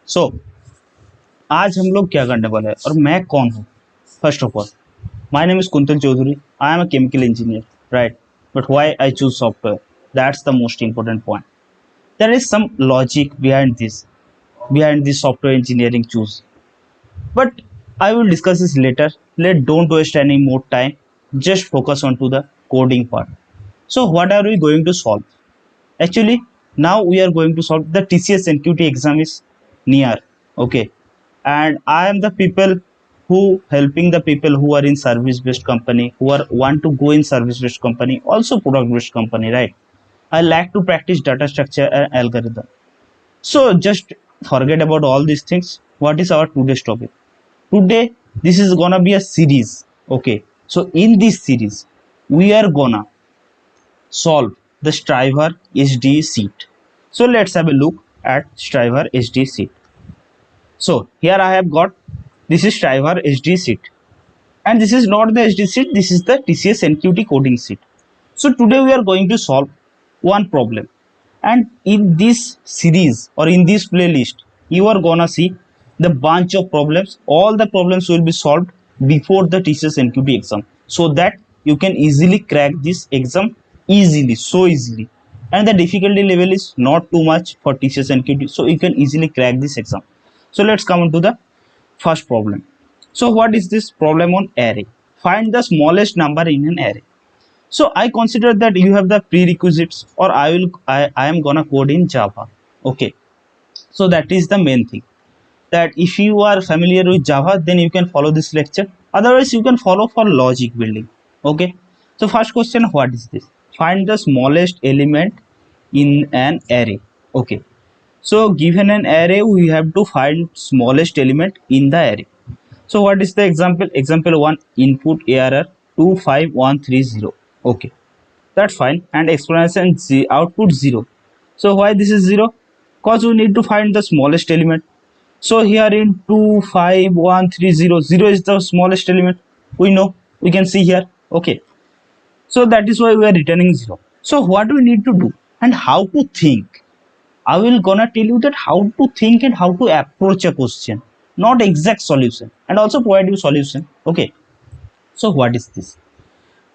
सो आज हम लोग क्या करने वाले हैं और मैं कौन हूँ। First of all, my name is Kuntal Chaudhary. I am a chemical engineer, right? But why I choose software, that's the most important point. There is some logic behind this software engineering choose, but I will discuss this later. Don't waste any more time, just focus on to the coding part. So what are we going to solve? Actually, now we are going to solve the TCS NQT exam is near. Okay, and I am the people who helping the people who are in service based company, who are want to go in service based company, also product based company, right? I like to practice data structure and algorithm. So just forget about all these things. What is our today's topic? Today, this is gonna be a series. Okay, so in this series, we are gonna solve the Striver HD seat. So let's have a look at Striver HD seat. So here I have got, this is Striver HD seat, and this is not the HD seat, this is the TCS NQT coding seat. So today we are going to solve one problem, and in this series or in this playlist you are gonna see the bunch of problems. All the problems will be solved before the TCS NQT exam, so that you can easily crack this exam easily, so easily. And the difficulty level is not too much for TCS NQT, so you can easily crack this exam. So let's come on to the first problem. So what is this problem on array? Find the smallest number in an array. So I consider that you have the prerequisites, or I am gonna code in Java. Okay, so that is the main thing, that if you are familiar with Java, then you can follow this lecture. Otherwise you can follow for logic building. Okay, so first question, what is this? Find the smallest element in an array. Okay, so given an array, we have to find smallest element in the array. So what is the example? Example 1, input ARR 25130. Okay, that's fine. And explanation output 0. So why this is 0? Because we need to find the smallest element. So here in 25130, 0 is the smallest element. We know, we can see here. Okay, so that is why we are returning 0. So what we need to do and how to think, I will gonna tell you that how to think and how to approach a question, not exact solution, and also provide you solution. Okay, so what is this?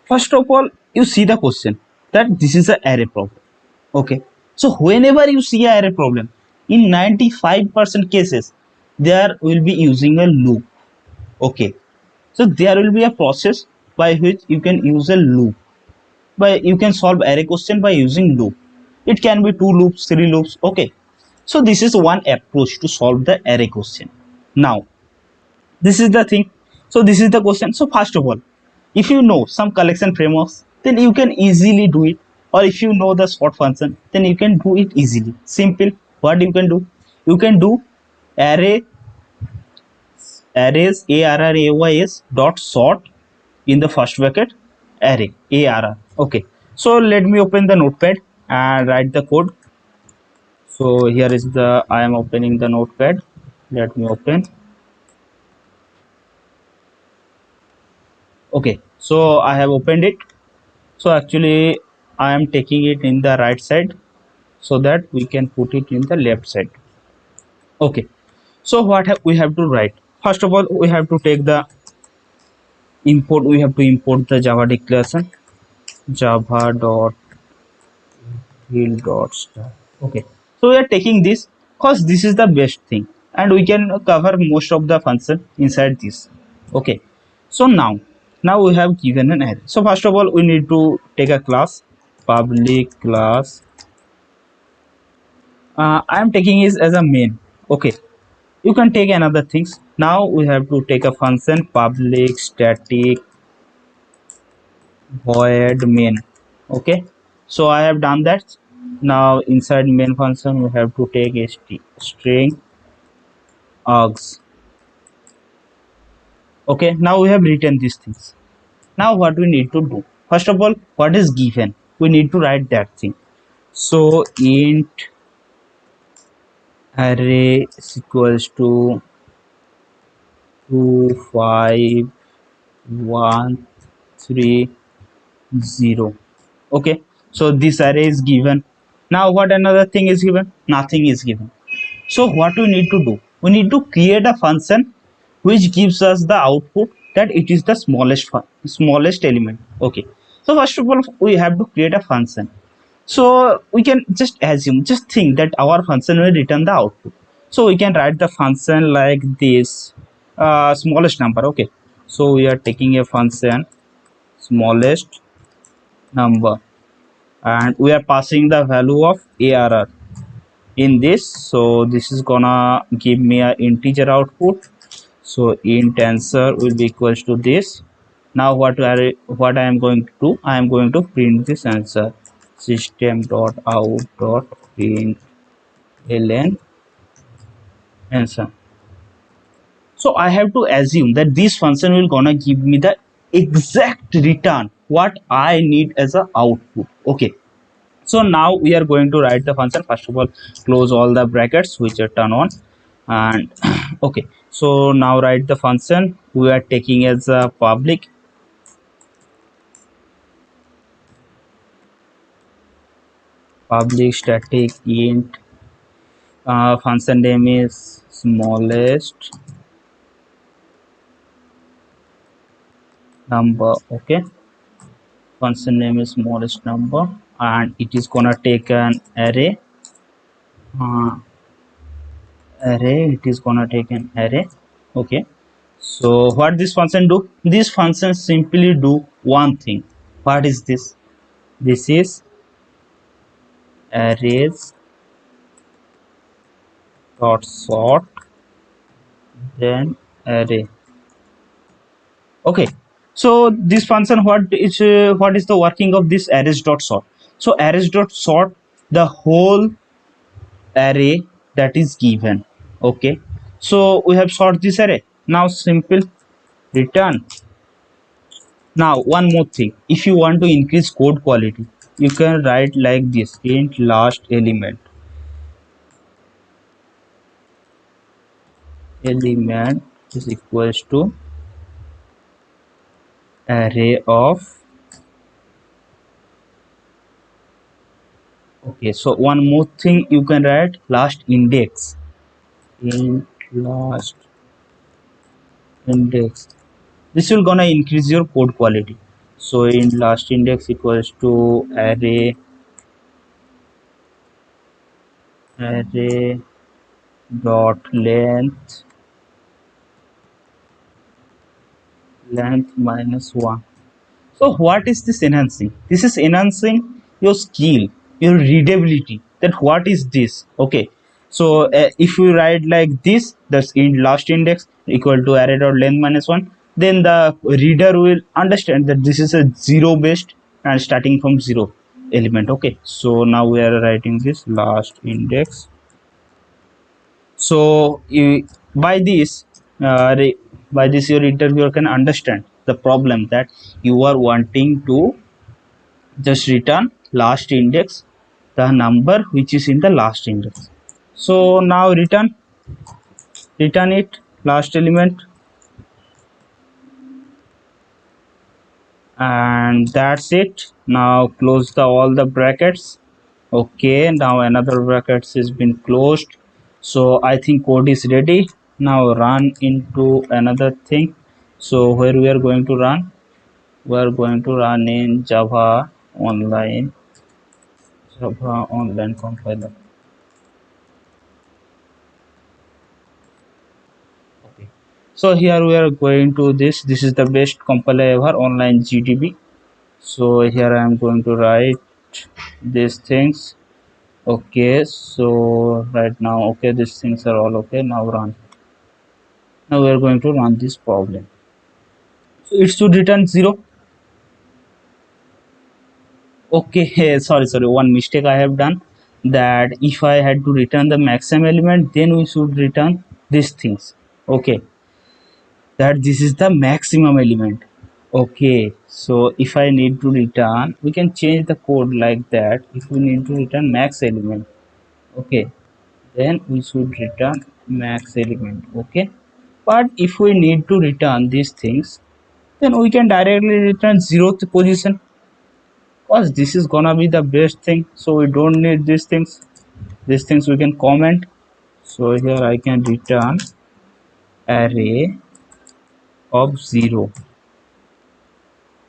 First of all, you see the question that this is an array problem. Okay, so whenever you see an array problem, in 95% cases, there will be using a loop. Okay, so there will be a process by which you can use a loop. By you can solve array question by using loop. It can be 2 loops, 3 loops. Okay, so this is one approach to solve the array question. Now this is the thing. So this is the question. So first of all, if you know some collection frameworks, then you can easily do it. Or if you know the sort function, then you can do it easily. Simple. What you can do? You can do array arrays arrays dot sort in the first bracket array arr. Okay, so let me open the notepad and write the code. So here is the, I am opening the notepad. Let me open. Okay, so I have opened it. So actually I am taking it in the right side so that we can put it in the left side. Okay, so what we have to write? First of all, we have to take the import. We have to import the Java declaration, java dot build dot start. Okay, so we are taking this because this is the best thing and we can cover most of the function inside this. Okay, so now we have given an array. So first of all, we need to take a class, public class. I am taking it as a main. Okay, you can take another things. Now we have to take a function, public static void main. Okay, so I have done that. Now inside main function we have to take a string args. Okay, now we have written these things. Now what we need to do? First of all, what is given? We need to write that thing. So int array is equals to 25130. Okay, so this array is given. Now what another thing is given? Nothing is given. So what we need to do, we need to create a function which gives us the output that it is the smallest element. Okay, so first of all we have to create a function. So we can just assume, just think that our function will return the output. So we can write the function like this, smallest number. Okay, so we are taking a function smallest number, and we are passing the value of arr in this. So this is gonna give me a integer output. So int answer will be equals to this. Now what I am going to do, I am going to print this answer, system dot out dot print ln answer. So I have to assume that this function will gonna give me the exact return what I need as a output. Okay, so now we are going to write the function. First of all, close all the brackets which are turned on, and okay, so now write the function. We are taking as a public static int, function name is smallest number. Okay, function name is smallest number, and it is gonna take an array. uh, it is gonna take an array. Okay, so what this function do, this function simply do one thing. What is this? This is arrays dot sort, then array. Okay, so this function, what is the working of this arrays dot sort? So arrays dot sort the whole array that is given. Okay, so we have sort this array. Now simple return. Now one more thing, if you want to increase code quality, you can write like this, int last element is equals to array of. Okay, so one more thing, you can write last index, int last index. This will gonna increase your code quality. So in last index equals to array dot length minus 1. So what is this enhancing? This is enhancing your skill, your readability. That what is this? Okay. So if you write like this, that's in last index equal to array dot length minus 1, then the reader will understand that this is a zero based and starting from zero element. Okay. So now we are writing this last index. So by this, by this your interviewer can understand the problem that you are wanting to just return last index, the number which is in the last index. So now return it last element, and that's it. Now close the all the brackets. Okay, now another brackets has been closed. So I think code is ready. Now run into another thing. So where we are going to run, we are going to run in Java online compiler. Okay, so here we are going to this is the best compiler ever, online GDB. So here I am going to write these things. Okay, so right now, okay, these things are all okay. Now run. Now we are going to run this problem. So it should return 0. Okay, sorry, one mistake I have done, that if I had to return the maximum element, then we should return these things. Okay, that this is the maximum element. Okay, so if I need to return, we can change the code like that. If we need to return max element, okay, then we should return max element. Okay, but if we need to return these things, then we can directly return 0th position, because this is gonna be the best thing. So we don't need these things we can comment. So here I can return array of 0,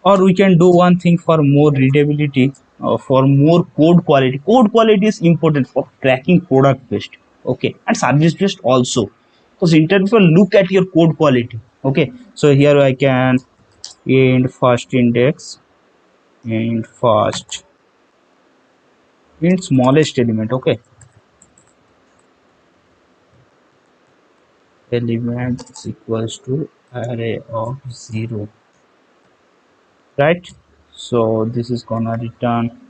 or we can do one thing for more readability, for more code quality is important for tracking product based, okay, and service based also, because interviewer look at your code quality. Okay, so here I can int first index, int first, int smallest element. Okay, element is equals to array of 0, right? So this is gonna return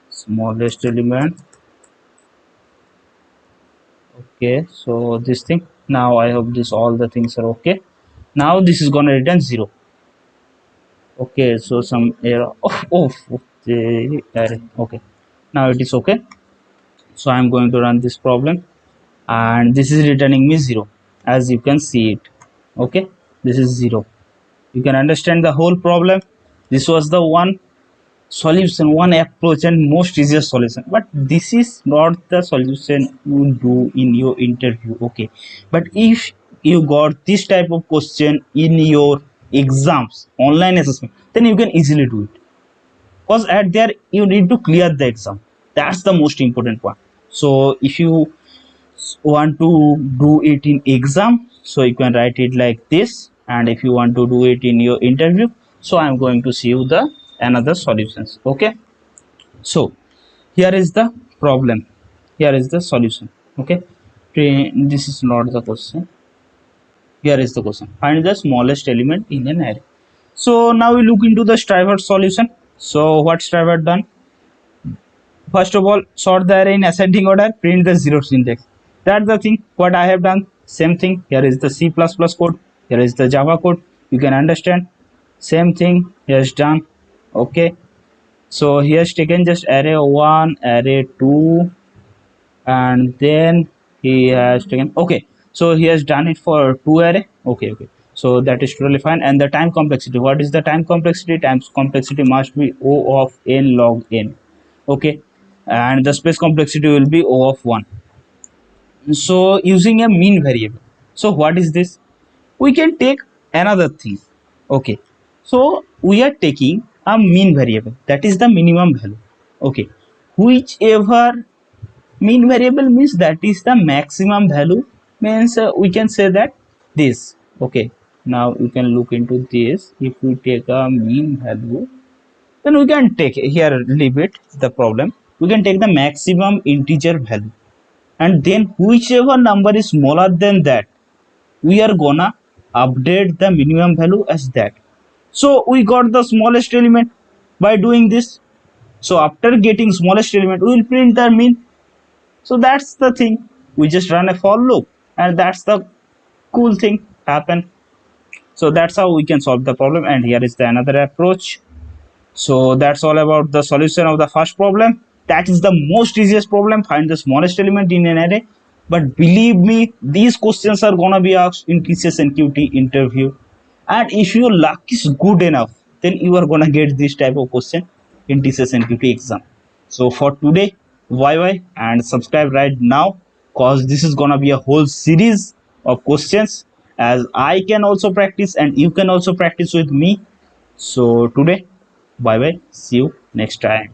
smallest element. Okay, so this thing, now I hope this all the things are okay. Now this is gonna return 0. Okay, so some error of the array. Okay, now it is okay. So I'm going to run this problem, and this is returning me 0, as you can see it. Okay, this is 0. You can understand the whole problem. This was the one solution, one approach and most easiest solution, but this is not the solution you do in your interview. Okay, but if you got this type of question in your exams, online assessment, then you can easily do it, because at there you need to clear the exam. That's the most important one. So if you want to do it in exam, so you can write it like this, and if you want to do it in your interview, so I'm going to see you the another solutions. Okay, so here is the problem, here is the solution. Okay, this is not the question, here is the question: find the smallest element in an array. So now we look into the Striver solution. So what Striver done? First of all, sort the array in ascending order, print the zeroth index. That's the thing what I have done. Same thing, here is the C++ code, here is the Java code. You can understand. Same thing here is done. Okay, so here's taken just array 1, array 2, and then he has taken, okay, so he has done it for 2 array. Okay, okay, so that is totally fine. And the time complexity, what is the time complexity? Time complexity must be O of n log n. Okay, and the space complexity will be O of 1. So using a mean variable, so what is this? We can take another thing. Okay, so we are taking a mean variable, that is the minimum value. Okay, whichever mean variable means that is the maximum value, means we can say that this. Okay, now you can look into this. If we take a mean value, then we can take here, leave it the problem, we can take the maximum integer value, and then whichever number is smaller than that, we are gonna update the minimum value as that. So we got the smallest element by doing this. So after getting smallest element, we will print the mean. So that's the thing, we just run a for loop, and that's the cool thing happen. So that's how we can solve the problem. And here is the another approach. So that's all about the solution of the first problem. That is the most easiest problem, find the smallest element in an array. But believe me, these questions are gonna be asked in TCS NQT interview. And if your luck is good enough, then you are gonna get this type of question in TCS NQT exam. So for today, bye bye, and subscribe right now, cause this is gonna be a whole series of questions, as I can also practice and you can also practice with me. So today, bye bye, see you next time.